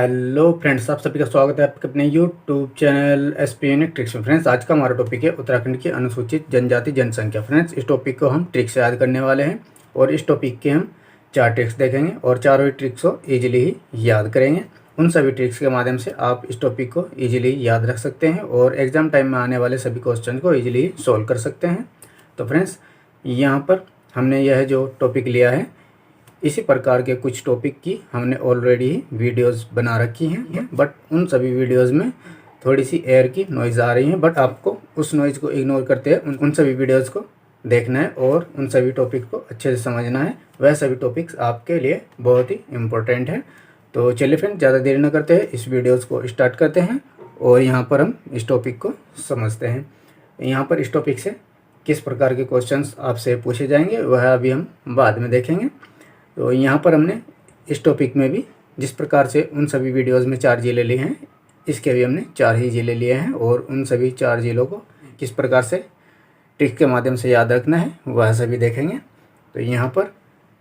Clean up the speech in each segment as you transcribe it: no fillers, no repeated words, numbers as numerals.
Hello friends, आप सभी का स्वागत है आपके अपने YouTube channel SP unique tricks में। फ्रेंड्स, आज का हमारा टॉपिक है उत्तराखंड की अनुसूचित जनजाति जनसंख्या। फ्रेंड्स, इस टॉपिक को हम ट्रिक्स से याद करने वाले हैं और इस टॉपिक के हम 4 ट्रिक्स देखेंगे और चारों ही ट्रिक्स को ईजिली ही याद करेंगे। उन सभी ट्रिक्स के माध्यम से आप इस टॉपिक को ईजिली याद रख सकते हैं और एग्जाम टाइम में आने वाले सभी क्वेश्चन को ईजिली सॉल्व कर सकते हैं। तो फ्रेंड्स, यहाँ पर हमने यह जो टॉपिक लिया है, इसी प्रकार के कुछ टॉपिक की हमने ऑलरेडी वीडियोस बना रखी हैं, बट उन सभी वीडियोस में थोड़ी सी एयर की नॉइज़ आ रही है। बट आपको उस नॉइज़ को इग्नोर करते हुए उन सभी वीडियोस को देखना है और उन सभी टॉपिक को अच्छे से समझना है। वह सभी टॉपिक्स आपके लिए बहुत ही इम्पोर्टेंट है। तो चलिए फ्रेंड, ज़्यादा देर न करते हैं, इस वीडियोज़ को स्टार्ट करते हैं और यहाँ पर हम इस टॉपिक को समझते हैं। यहाँ पर इस टॉपिक से किस प्रकार के क्वेश्चंस आपसे पूछे जाएंगे वह अभी हम बाद में देखेंगे। तो यहाँ पर हमने इस टॉपिक में भी जिस प्रकार से उन सभी वीडियोस में 4 जिले लिए हैं, इसके भी हमने 4 ही जिले लिए हैं और उन सभी 4 जिलों को किस प्रकार से ट्रिक के माध्यम से याद रखना है वह सभी देखेंगे। तो यहाँ पर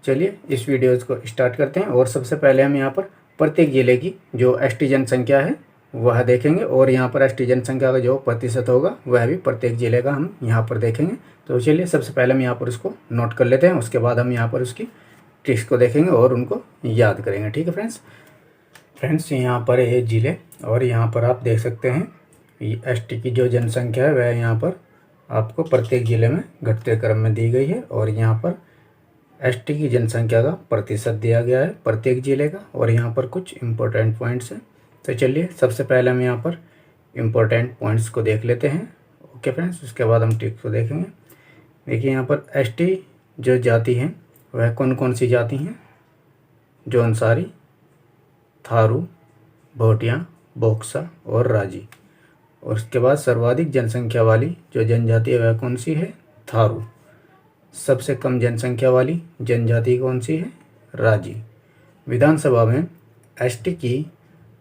चलिए इस वीडियोस को स्टार्ट करते हैं और सबसे पहले हम यहाँ पर प्रत्येक जिले की जो एसटी जनसंख्या है वह देखेंगे और यहाँ पर एसटी जनसंख्या का जो प्रतिशत होगा वह भी प्रत्येक जिले का हम यहाँ पर देखेंगे। तो चलिए सबसे पहले हम यहाँ पर उसको नोट कर लेते हैं, उसके बाद हम यहाँ पर उसकी ट्रिक्स को देखेंगे और उनको याद करेंगे। ठीक है फ्रेंड्स, यहाँ पर ये जिले और यहाँ पर आप देख सकते हैं एसटी की जो जनसंख्या है वह यहाँ पर आपको प्रत्येक ज़िले में घटते क्रम में दी गई है और यहाँ पर एसटी की जनसंख्या का प्रतिशत दिया गया है प्रत्येक ज़िले का और यहाँ पर कुछ इम्पोर्टेंट पॉइंट्स हैं। तो चलिए सबसे पहले हम यहाँ पर इम्पोर्टेंट पॉइंट्स को देख लेते हैं। ओके फ्रेंड्स, उसके बाद हम ट्रिक्स को देखेंगे। देखिए यहाँ पर एसटी जो जाति है वह कौन कौन सी जाति हैं? जौनसारी, थारू, भोटिया, बोक्सा और राजी। और उसके बाद सर्वाधिक जनसंख्या वाली जो जनजाति है वह कौन सी है? थारू। सबसे कम जनसंख्या वाली जनजाति कौन सी है? राजी। विधानसभा में एसटी की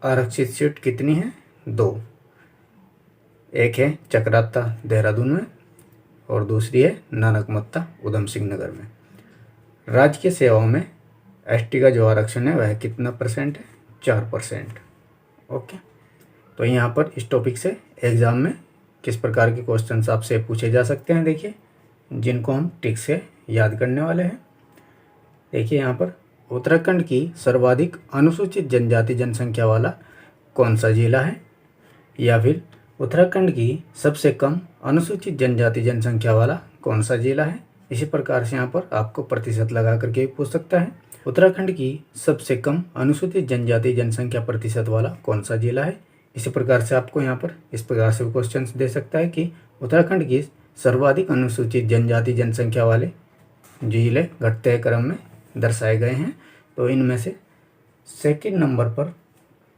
आरक्षित सीट कितनी है? 2। एक है चकराता देहरादून में और दूसरी है नानकमत्ता उधम सिंह नगर में। राजकीय सेवाओं में एसटी का जो आरक्षण है वह कितना परसेंट है? 4%। ओके, तो यहाँ पर इस टॉपिक से एग्ज़ाम में किस प्रकार के क्वेश्चंस आपसे पूछे जा सकते हैं, देखिए, जिनको हम ट्रिक से याद करने वाले हैं। देखिए यहाँ पर उत्तराखंड की सर्वाधिक अनुसूचित जनजाति जनसंख्या वाला कौन सा जिला है, या फिर उत्तराखंड की सबसे कम अनुसूचित जनजाति जनसंख्या वाला कौन सा जिला है। इसी प्रकार से यहाँ पर आपको प्रतिशत लगा करके पूछ सकता है, उत्तराखंड की सबसे कम अनुसूचित जनजाति जनसंख्या प्रतिशत वाला कौन सा जिला है। इसी प्रकार से आपको यहाँ पर इस प्रकार से क्वेश्चन दे सकता है कि उत्तराखंड की सर्वाधिक अनुसूचित जनजाति जनसंख्या वाले जिले घटते क्रम में दर्शाए गए हैं। तो इनमें से सेकंड नंबर पर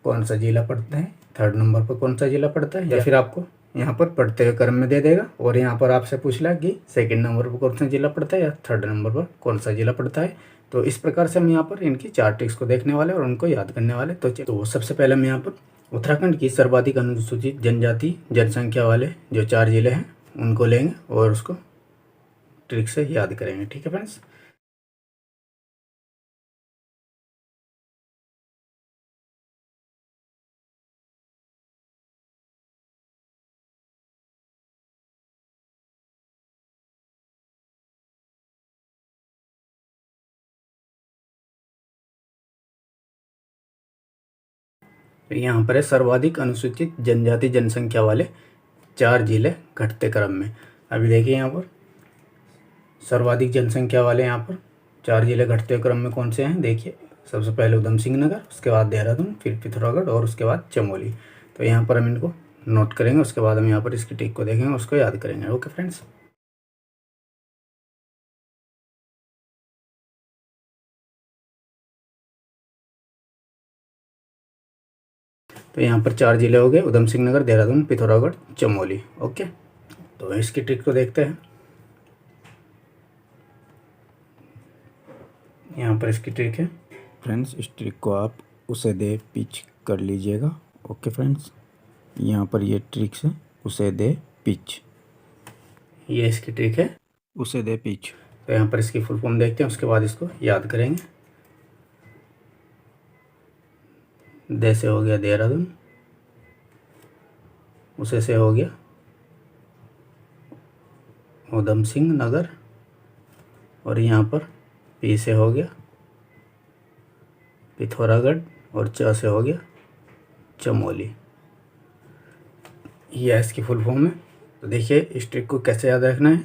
कौन सा जिला पड़ता है, थर्ड नंबर पर कौन सा जिला पड़ता है, या फिर आपको यहाँ पर पढ़ते हुए क्रम में दे देगा और यहाँ पर आपसे पूछ लिया कि सेकंड नंबर पर कौन सा जिला पड़ता है या थर्ड नंबर पर कौन सा जिला पड़ता है। तो इस प्रकार से हम यहाँ पर इनकी 4 ट्रिक्स को देखने वाले और उनको याद करने वाले। तो सबसे पहले हम यहाँ पर उत्तराखंड की सर्वाधिक अनुसूचित जनजाति जनसंख्या वाले जो 4 जिले हैं उनको लेंगे और उसको ट्रिक से याद करेंगे। ठीक है फ्रेंड्स, तो यहाँ पर है सर्वाधिक अनुसूचित जनजाति जनसंख्या वाले 4 जिले घटते क्रम में। अभी देखिए यहाँ पर सर्वाधिक जनसंख्या वाले यहाँ पर 4 जिले घटते क्रम में कौन से हैं। देखिए, सबसे पहले उधम सिंह नगर, उसके बाद देहरादून, फिर पिथौरागढ़ और उसके बाद चमोली। तो यहाँ पर हम इनको नोट करेंगे, उसके बाद हम यहाँ पर इसकी ट्रिक को देखेंगे, उसको याद करेंगे। ओके फ्रेंड्स, तो यहाँ पर 4 जिले हो गए, उधम सिंह नगर, देहरादून, पिथौरागढ़, चमोली। ओके, तो इसकी ट्रिक को देखते हैं। यहाँ पर इसकी ट्रिक है फ्रेंड्स, इस ट्रिक को आप उसे दे पिच कर लीजिएगा। ओके फ्रेंड्स, यहाँ पर ये ट्रिक्स है उसे दे पिच, ये इसकी ट्रिक है उसे दे पिच। तो यहाँ पर इसकी फुल फॉर्म देखते हैं, उसके बाद इसको याद करेंगे। दे से हो गया देहरादून, उसे से हो गया उधम सिंह नगर, और यहाँ पर पी से हो गया पिथौरागढ़, और च से हो गया चमोली। ये इसकी फुल फॉर्म है। तो देखिए इस ट्रिक को कैसे याद रखना है।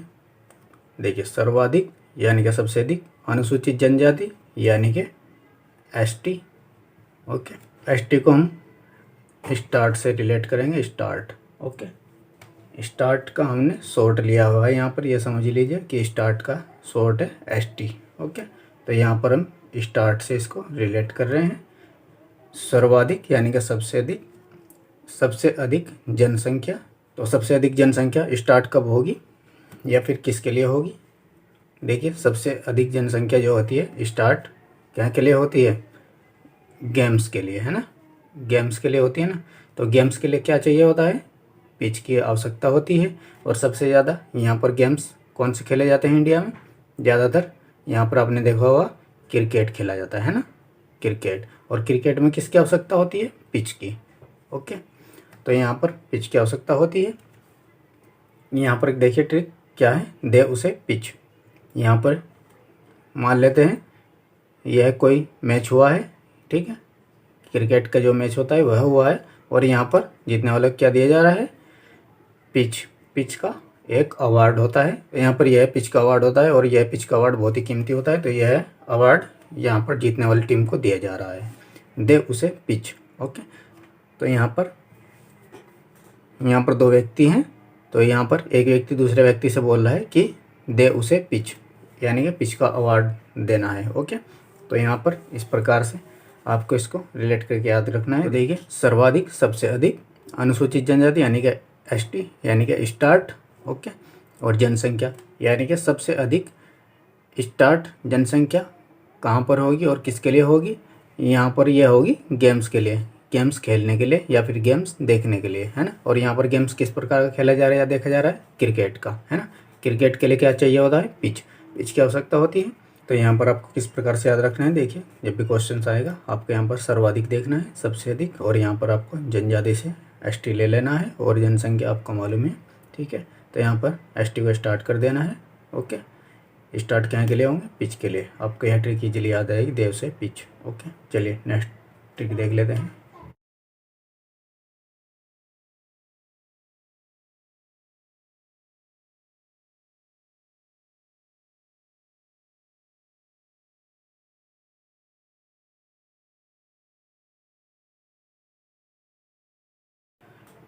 देखिए सर्वाधिक यानी कि सबसे अधिक, अनुसूचित जनजाति यानी कि एसटी। ओके, एसटी को हम स्टार्ट से रिलेट करेंगे, स्टार्ट। ओके, स्टार्ट का हमने शॉर्ट लिया हुआ है यहाँ पर, ये समझ लीजिए कि स्टार्ट का शॉर्ट है एसटी। ओके, तो यहाँ पर हम स्टार्ट से इसको रिलेट कर रहे हैं। सर्वाधिक यानी कि सबसे अधिक, सबसे अधिक जनसंख्या। तो सबसे अधिक जनसंख्या स्टार्ट कब होगी या फिर किसके लिए होगी। देखिए सबसे अधिक जनसंख्या जो होती है स्टार्ट क्या के लिए होती है, गेम्स के लिए, है ना, गेम्स के लिए होती है ना। तो गेम्स के लिए क्या चाहिए होता है, पिच की आवश्यकता होती है। और सबसे ज़्यादा यहाँ पर गेम्स कौन से खेले जाते हैं इंडिया में, ज़्यादातर यहाँ पर आपने देखा होगा क्रिकेट खेला जाता है ना, क्रिकेट। और क्रिकेट में किसकी आवश्यकता होती है, पिच की। ओके, तो यहाँ पर पिच की आवश्यकता होती है। यहाँ पर देखिए ट्रिक क्या है, दे उसे पिच। यहाँ पर मान लेते हैं यह कोई मैच हुआ है, ठीक है, क्रिकेट का जो मैच होता है वह हुआ है, और यहाँ पर जीतने वाले को क्या दिया जा रहा है, पिच। पिच का एक अवार्ड होता है, यहाँ पर यह पिच का अवार्ड होता है, और यह पिच का अवार्ड बहुत ही कीमती होता है। तो यह अवार्ड यहाँ पर जीतने वाली टीम को दिया जा रहा है, दे उसे पिच। ओके, तो यहाँ पर दो व्यक्ति हैं, तो यहाँ पर एक व्यक्ति दूसरे व्यक्ति से बोल रहा है कि दे उसे पिच, यानी कि पिच का अवार्ड देना है। ओके, तो यहाँ पर इस प्रकार से आपको इसको रिलेट करके याद रखना है। तो देखिए सर्वाधिक सबसे अधिक, अनुसूचित जनजाति यानी कि एसटी यानी कि स्टार्ट। ओके, और जनसंख्या यानी कि सबसे अधिक स्टार्ट जनसंख्या कहाँ पर होगी और किसके लिए होगी, यहाँ पर यह होगी गेम्स के लिए, गेम्स खेलने के लिए या फिर गेम्स देखने के लिए, है ना। और यहाँ पर गेम्स किस प्रकार का खेला जा रहा है या देखा जा रहा है, क्रिकेट का, है ना। क्रिकेट के लिए क्या चाहिए होता है, पिच, पिच की आवश्यकता होती है। तो यहाँ पर आपको किस प्रकार से याद रखना है, देखिए जब भी क्वेश्चन आएगा आपको यहाँ पर सर्वाधिक देखना है, सबसे अधिक, और यहाँ पर आपको जनजाति से एसटी ले लेना है, और जनसंख्या आपको मालूम है, ठीक है। तो यहाँ पर एसटी को स्टार्ट कर देना है। ओके, स्टार्ट क्या के लिए होंगे, पिच के लिए। आपको यह ट्रिक इजीली याद आएगी, देव से पिच। ओके, चलिए नेक्स्ट ट्रिक देख लेते हैं।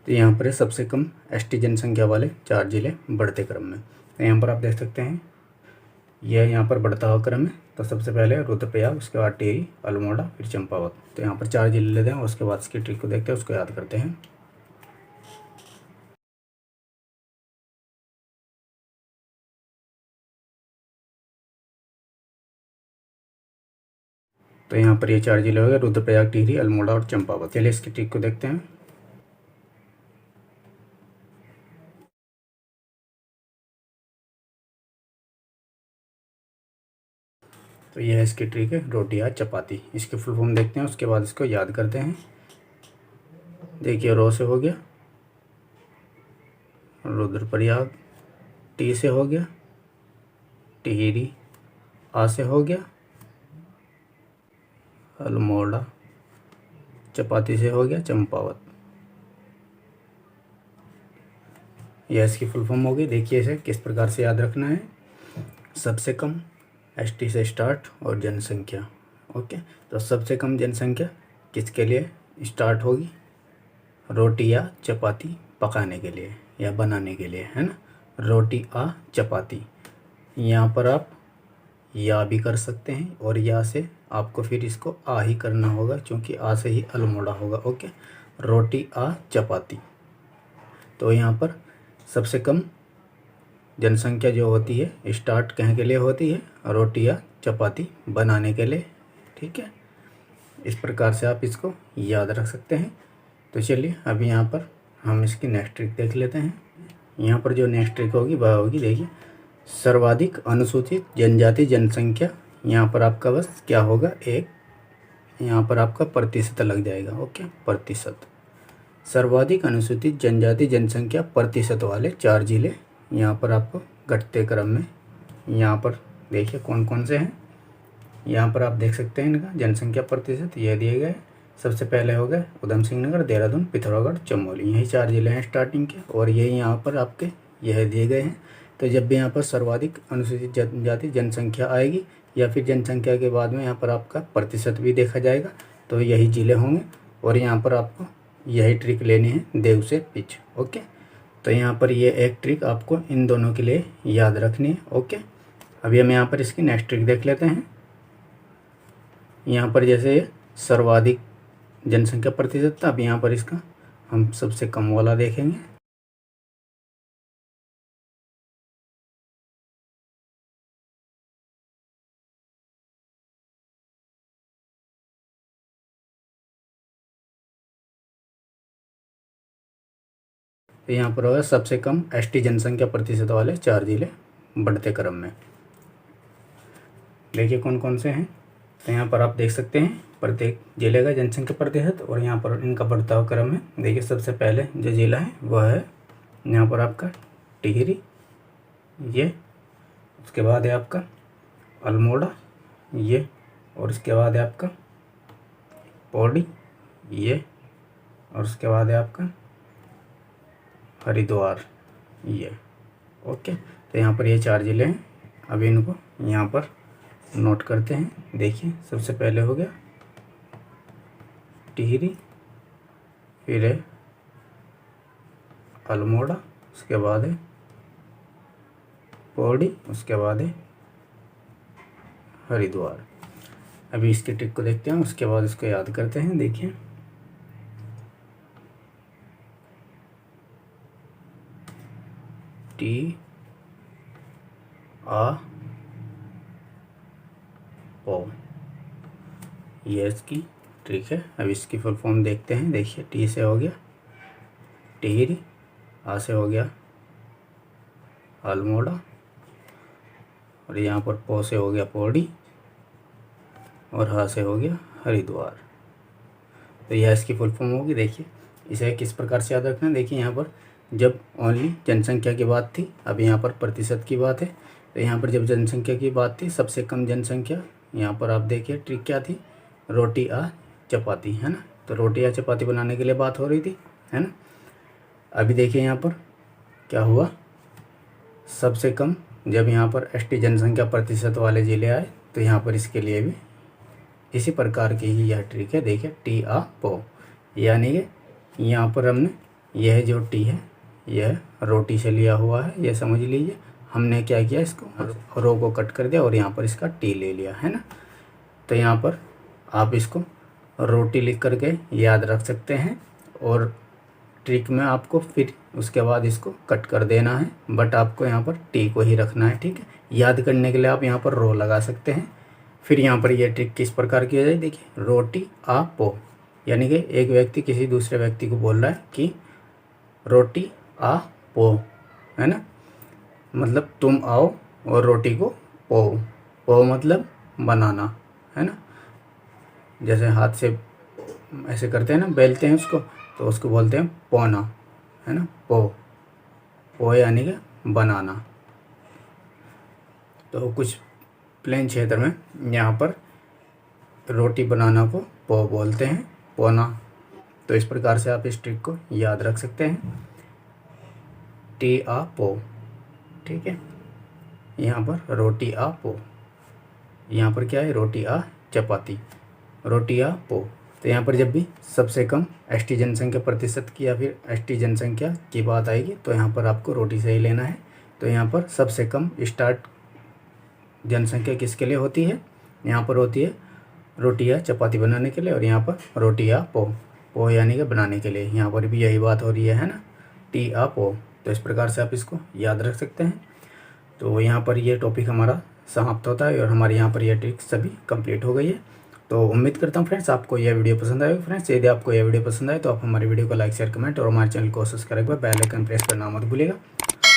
तो यहाँ पर है सबसे कम एसटी जनसंख्या वाले 4 जिले बढ़ते क्रम में। तो यहाँ पर आप देख सकते हैं यह यहाँ पर बढ़ता हुआ क्रम है। तो सबसे पहले रुद्रप्रयाग, उसके बाद टिहरी, अल्मोड़ा, फिर चंपावत। तो यहाँ पर 4 जिले लेते हैं, उसके बाद इसकी ट्रिक को देखते हैं, उसको याद करते हैं। तो यहाँ पर ये 4 जिले हो गए, रुद्रप्रयाग, टिहरी, अल्मोड़ा और चंपावत। चलिए इसकी ट्रिक को देखते हैं। तो यह इसकी ट्रिक है, रोटी या चपाती। इसकी फुल फॉर्म देखते हैं, उसके बाद इसको याद करते हैं। देखिए रो से हो गया रुद्रप्रयाग, टी से हो गया टिहरी, आ से हो गया अल्मोड़ा, चपाती से हो गया चंपावत। यह इसकी फुल फॉर्म होगी। देखिए इसे किस प्रकार से याद रखना है, सबसे कम एसटी से स्टार्ट और जनसंख्या। ओके, तो सबसे कम जनसंख्या किसके लिए स्टार्ट होगी, रोटी या चपाती पकाने के लिए या बनाने के लिए, है ना। रोटी आ चपाती, यहाँ पर आप या भी कर सकते हैं, और या से आपको फिर इसको आ ही करना होगा, क्योंकि आ से ही अल्मोड़ा होगा। ओके, रोटी आ चपाती। तो यहाँ पर सबसे कम जनसंख्या जो होती है स्टार्ट कहाँ के लिए होती है, रोटी या चपाती बनाने के लिए, ठीक है। इस प्रकार से आप इसको याद रख सकते हैं। तो चलिए अभी यहाँ पर हम इसकी नेक्स्ट ट्रिक देख लेते हैं। यहाँ पर जो नेक्स्ट ट्रिक होगी वह होगी, देखिए सर्वाधिक अनुसूचित जनजाति जनसंख्या। यहाँ पर आपका बस क्या होगा, एक यहाँ पर आपका प्रतिशत लग जाएगा। ओके, प्रतिशत। सर्वाधिक अनुसूचित जनजाति जनसंख्या प्रतिशत वाले 4 जिले यहाँ पर आपको घटते क्रम में, यहाँ पर देखिए कौन कौन से हैं। यहाँ पर आप देख सकते हैं इनका जनसंख्या प्रतिशत ये दिए गए। सबसे पहले हो गए उधम सिंह नगर, देहरादून, पिथौरागढ़, चमोली, यही 4 जिले हैं स्टार्टिंग के, और यही यहाँ पर आपके यह दिए गए हैं। तो जब भी यहाँ पर सर्वाधिक अनुसूचित जनजाति जनसंख्या आएगी या फिर जनसंख्या के बाद में यहाँ पर आपका प्रतिशत भी देखा जाएगा, तो यही जिले होंगे। और यहाँ पर आपको यही ट्रिक लेनी है, देव से पिच। ओके, तो यहाँ पर ये एक ट्रिक आपको इन दोनों के लिए याद रखनी है। ओके, अभी हम यहाँ पर इसकी नेक्स्ट ट्रिक देख लेते हैं। यहाँ पर जैसे सर्वाधिक जनसंख्या प्रतिशत था, अब यहाँ पर इसका हम सबसे कम वाला देखेंगे। तो यहाँ पर होगा सबसे कम एसटी जनसंख्या प्रतिशत वाले 4 जिले बढ़ते क्रम में। देखिए कौन कौन से हैं। तो यहाँ पर आप देख सकते हैं प्रत्येक जिले का जनसंख्या प्रतिशत और यहाँ पर इनका बढ़ता हुआ क्रम है। देखिए सबसे पहले जो जिला है वह है यहाँ पर आपका टिहरी, ये, उसके बाद है आपका अल्मोड़ा, ये, और उसके बाद है आपका पौड़ी, ये, और उसके बाद है आपका हरिद्वार, ये। ओके, तो यहाँ पर ये 4 जिले हैं। अभी इनको यहाँ पर नोट करते हैं। देखिए सबसे पहले हो गया टिहरी, फिर है अल्मोड़ा, उसके बाद है पौड़ी, उसके बाद है हरिद्वार। अभी इसके ट्रिक को देखते हैं, उसके बाद इसको याद करते हैं। देखिए टी आ ओ, ये इसकी ट्रिक है। अब इसकी फुल फॉर्म देखते हैं। देखिए टी से हो गया टिहरी, आ से हो गया अल्मोड़ा, और यहाँ पर पो से हो गया पौड़ी, और हा से हो गया हरिद्वार। तो यह इसकी फुल फॉर्म होगी। देखिए इसे किस प्रकार से याद रखना है। देखिए यहाँ पर जब ओनली जनसंख्या की बात थी, अब यहाँ पर प्रतिशत की बात है। तो यहाँ पर जब जनसंख्या की बात थी, सबसे कम जनसंख्या, यहाँ पर आप देखिए ट्रिक क्या थी, रोटी आ चपाती, है ना। तो रोटी या चपाती बनाने के लिए बात हो रही थी, है ना। अभी देखिए यहाँ पर क्या हुआ, सबसे कम जब यहाँ पर एसटी जनसंख्या प्रतिशत वाले ज़िले आए, तो यहाँ पर इसके लिए भी इसी प्रकार की ही यह ट्रिक है। देखिए टी आ पो, यानी कि यहाँ पर हमने यह जो टी है यह रोटी से लिया हुआ है, यह समझ लीजिए। हमने क्या किया, इसको रो को कट कर दिया और यहाँ पर इसका टी ले लिया, है ना। तो यहाँ पर आप इसको रोटी लिख करके याद रख सकते हैं, और ट्रिक में आपको फिर उसके बाद इसको कट कर देना है, बट आपको यहाँ पर टी को ही रखना है, ठीक है। याद करने के लिए आप यहाँ पर रो लगा सकते हैं। फिर यहाँ पर यह ट्रिक किस प्रकार की हो जाए, देखिए रोटी आ पो, यानी कि एक व्यक्ति किसी दूसरे व्यक्ति को बोल रहा है कि रोटी आ पो, है ना। मतलब तुम आओ और रोटी को पो, पो मतलब बनाना, है ना। जैसे हाथ से ऐसे करते हैं ना, बेलते हैं उसको, तो उसको बोलते हैं पोना, है ना। पो, पो यानी कि बनाना। तो कुछ प्लेन क्षेत्र में यहाँ पर रोटी बनाना को पो बोलते हैं, पोना। तो इस प्रकार से आप इस ट्रिक को याद रख सकते हैं, टी आ पो, ठीक है। यहाँ पर रोटी आ पो, यहाँ पर क्या है, रोटी आ चपाती, रोटी आ पो। तो यहाँ पर जब भी सबसे कम एसटी जनसंख्या प्रतिशत की या फिर एसटी जनसंख्या की बात आएगी, तो यहाँ पर आपको रोटी से ही लेना है। तो यहाँ पर सबसे कम स्टार्ट जनसंख्या किसके लिए होती है, यहाँ पर होती है रोटी या चपाती बनाने के लिए, और यहाँ पर रोटी या पो, पो यानी कि बनाने के लिए। यहाँ पर भी यही बात हो रही है ना, टी आ पो। तो इस प्रकार से आप इसको याद रख सकते हैं। तो यहाँ पर ये टॉपिक हमारा समाप्त होता है और हमारे यहाँ पर यह ट्रिक सभी कंप्लीट हो गई है। तो उम्मीद करता हूँ फ्रेंड्स आपको यह वीडियो पसंद आएगा। फ्रेंड्स यदि आपको यह वीडियो पसंद आए तो आप हमारे वीडियो को लाइक शेयर कमेंट और हमारे चैनल को सब्सक्राइब कर बेल आइकन प्रेस करना मत भूलिएगा।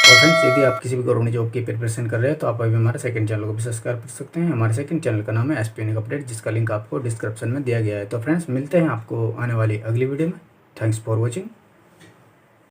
और फ्रेंड्स यदि आप किसी भी गवर्नमेंट जॉब की प्रिपरेशन कर रहे हैं तो आप अभी हमारे सेकंड चैनल को भी सब्सक्राइब कर सकते हैं। हमारे सेकंड चैनल का नाम है एसपीयूनिक अपडेट, जिसका लिंक आपको डिस्क्रिप्शन में दिया गया है। तो फ्रेंड्स मिलते हैं आपको आने वाली अगली वीडियो में। Thanks for watching.